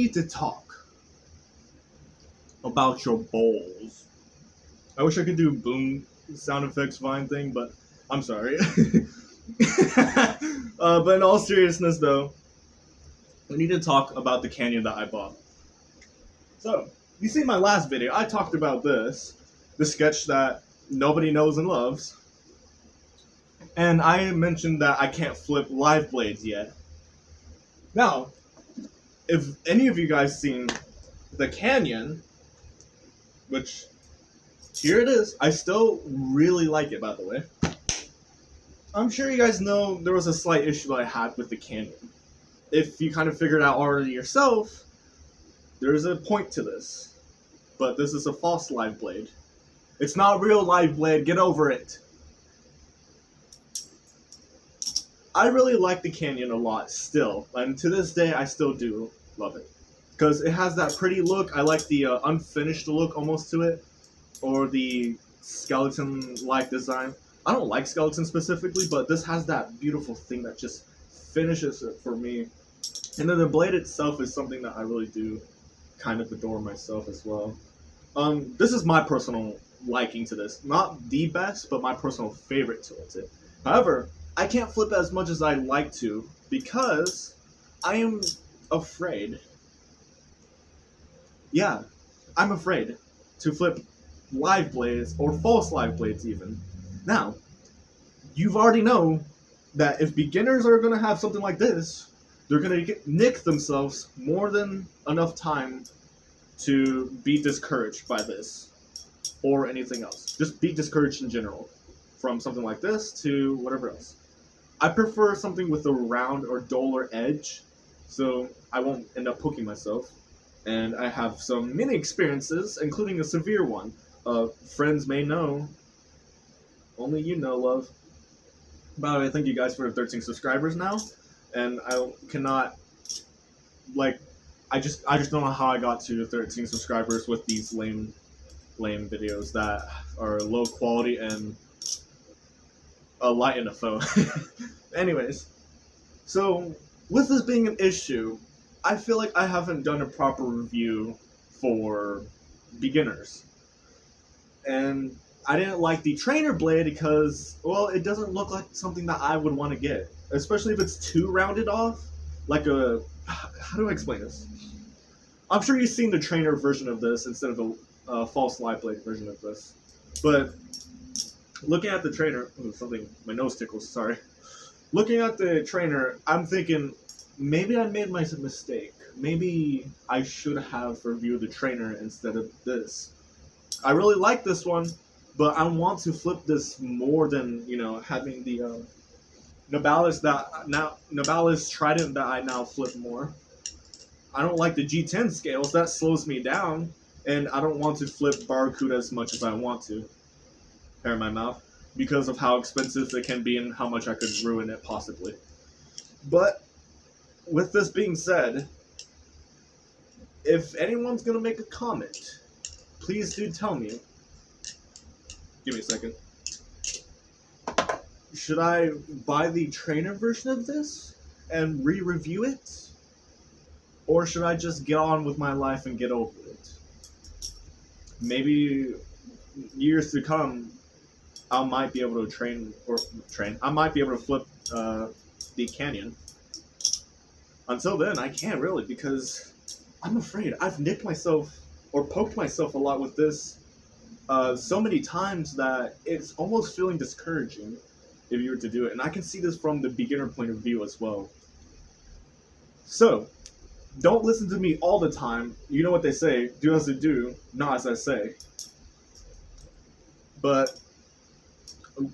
need to talk about your balls. I wish I could do boom sound effects Vine thing, but I'm sorry. But in all seriousness, though, we need to talk about the canyon that I bought. So, you see my last video, I talked about this, the sketch that nobody knows and loves, and I mentioned that I can't flip live blades yet. Now, if any of you guys seen the canyon, which here it is, I still really like it, by the way. I'm sure you guys know there was a slight issue that I had with the canyon. If you kind of figured out already yourself, there's a point to this. But this is a false live blade. It's not a real live blade, get over it. I really like the canyon a lot still, and to this day I still do love it. Because it has that pretty look, I like the unfinished look almost to it, or the skeleton-like design. I don't like skeleton specifically, but this has that beautiful thing that just finishes it for me. And then the blade itself is something that I really do kind of adore myself as well. This is my personal liking to this. Not the best, but my personal favorite towards it. However, I can't flip as much as I'd like to because I am afraid. Yeah, I'm afraid to flip live blades or false live blades even. Now, you've already know that if beginners are going to have something like this, they're going to nick themselves more than enough time to be discouraged by this or anything else. Just be discouraged in general from something like this to whatever else. I prefer something with a round or duller edge so I won't end up poking myself. And I have some mini experiences, including a severe one. Friends may know. Only you know, love. By the way, thank you guys for 13 subscribers now. And I cannot, like, I just don't know how I got to 13 subscribers with these lame videos that are low quality and a light in the phone. Anyways, so with this being an issue, I feel like I haven't done a proper review for beginners. And I didn't like the trainer blade because, well, it doesn't look like something that I would want to get. Especially if it's too rounded off. Like a... How do I explain this? I'm sure you've seen the trainer version of this instead of a false live blade version of this. But looking at the trainer... Ooh, something... My nose tickles, sorry. Looking at the trainer, I'm thinking, maybe I made my mistake. Maybe I should have reviewed the trainer instead of this. I really like this one, but I want to flip this more than, you know, having the Novalis Trident that I now flip more. I don't like the G10 scales, that slows me down, and I don't want to flip Barracuda as much as I want to. Hair in my mouth. Because of how expensive it can be and how much I could ruin it possibly. But with this being said, if anyone's gonna make a comment, please do tell me. Give me a second. Should I buy the trainer version of this and re-review it? Or should I just get on with my life and get over it? Maybe years to come, I might be able to I might be able to flip the canyon. Until then, I can't really because I'm afraid. I've nicked myself or poked myself a lot with this so many times that it's almost feeling discouraging if you were to do it. And I can see this from the beginner point of view as well. So, don't listen to me all the time. You know what they say, do as I do, not as I say. But I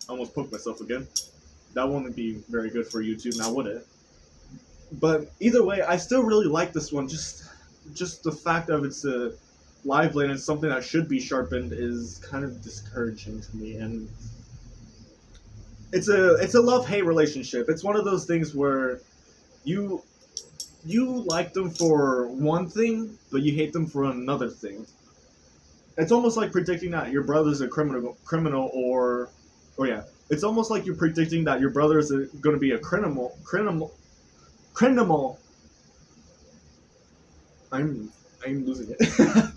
almost poked myself again. That wouldn't be very good for YouTube now, would it? But either way, I still really like this one. Just the fact of it's a live blade and something that should be sharpened is kind of discouraging to me. And it's a love-hate relationship. It's one of those things where you like them for one thing, but you hate them for another thing. It's almost like predicting that your brother's a criminal or yeah. It's almost like you're predicting that your brother is going to be a criminal. I'm I'm losing it.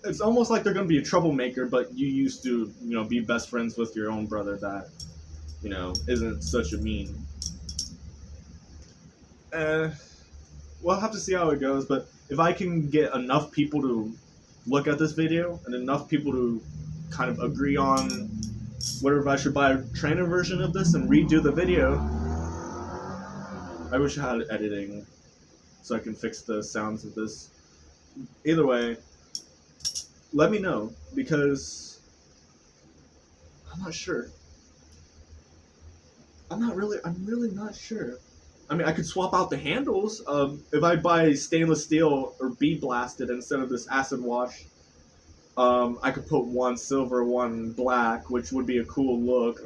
It's almost like they're gonna be a troublemaker, but you used to, be best friends with your own brother that, isn't such a mean. Uh, we'll have to see how it goes, but if I can get enough people to look at this video and enough people to kind of agree on whether I should buy a trainer version of this and redo the video. I wish I had editing so I can fix the sounds of this. Either way, let me know because I'm not sure. I'm really not sure. I mean, I could swap out the handles. If I buy stainless steel or bead blasted instead of this acid wash, I could put one silver, one black, which would be a cool look.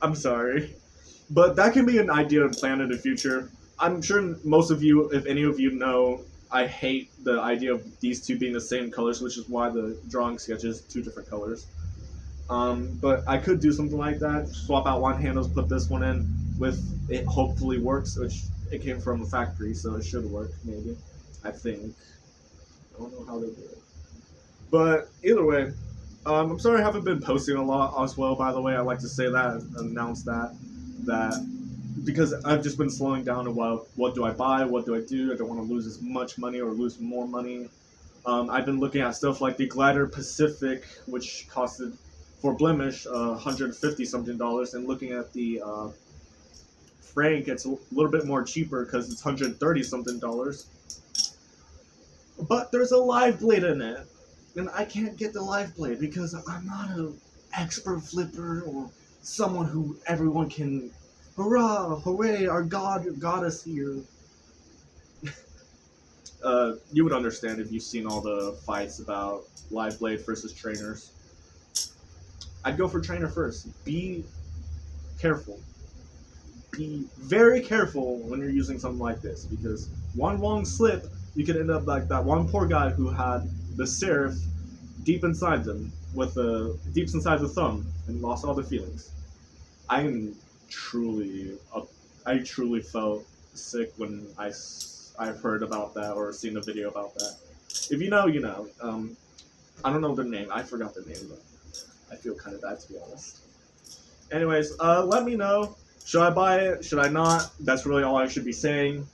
I'm sorry. But that can be an idea to plan in the future. I'm sure most of you, if any of you know, I hate the idea of these two being the same colors, which is why the drawing sketch is two different colors. But I could do something like that. Swap out one handles, put this one in with it. Hopefully works, which it came from a factory, so it should work. Maybe, I think. I don't know how they do it. But either way, I'm sorry I haven't been posting a lot as well. By the way, I like to say that and announce that because I've just been slowing down about what do I buy, what do I do. I don't want to lose as much money or lose more money. I've been looking at stuff like the Glider Pacific, which costed for blemish $150 something, and looking at the Frank, it's a little bit more cheaper because it's $130 something. But there's a live blade in it, and I can't get the live blade because I'm not an expert flipper or someone who everyone can. Hurrah! Hooray! Our god got us here. You would understand if you've seen all the fights about live blade versus trainers. I'd go for trainer first. Be careful. Be very careful when you're using something like this because one wrong slip, you could end up like that one poor guy who had the serif deep inside them, with the deep inside the thumb, and lost all the feelings. I'm truly, I truly felt sick when I've heard about that or seen a video about that. If you know, you know. I don't know their name. I forgot their name, but I feel kind of bad to be honest. Anyways, let me know. Should I buy it? Should I not? That's really all I should be saying.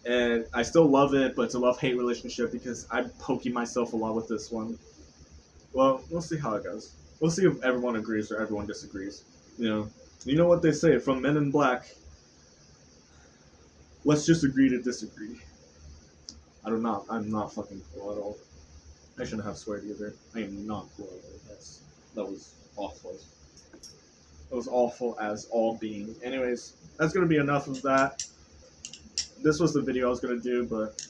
And I still love it, but it's a love-hate relationship because I'm poking myself a lot with this one. Well, we'll see how it goes. We'll see if everyone agrees or everyone disagrees. You know what they say from Men in Black. Let's just agree to disagree. I'm not fucking cool at all. I shouldn't have sweared either. I am not cool at all. That was awful. It was awful as all being. Anyways, that's gonna be enough of that. This was the video I was gonna do, but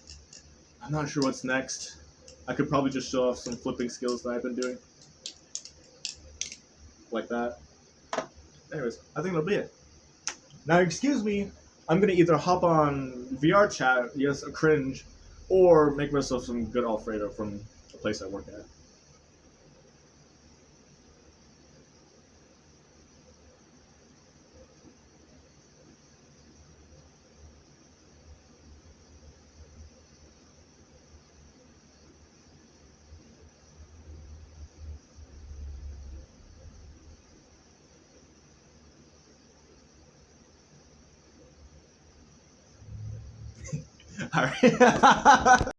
I'm not sure what's next. I could probably just show off some flipping skills that I've been doing. Like that. Anyways, I think that'll be it. Now, excuse me, I'm gonna either hop on VR chat, yes, a cringe, or make myself some good Alfredo from the place I work at. All right.